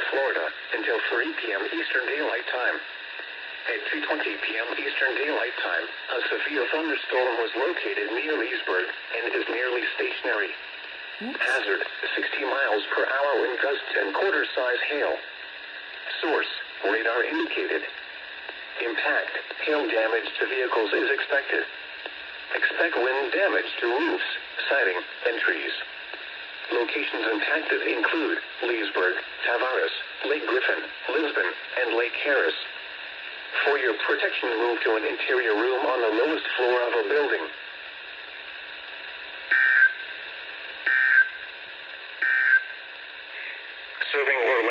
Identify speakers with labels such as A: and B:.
A: Florida, until 3 p.m. Eastern Daylight Time. At 2:20 p.m. Eastern Daylight Time, a severe thunderstorm was located near Leesburg and is nearly stationary. Hazard, 60 miles per hour wind gusts and quarter-size hail. Source, radar indicated. Impact, hail damage to vehicles is expected. Expect wind damage to roofs, siding, and trees. Locations impacted include Leesburg, Tavares, Lake Griffin, Lisbon, and Lake Harris. For your protection, move to an interior room on the lowest floor of a building.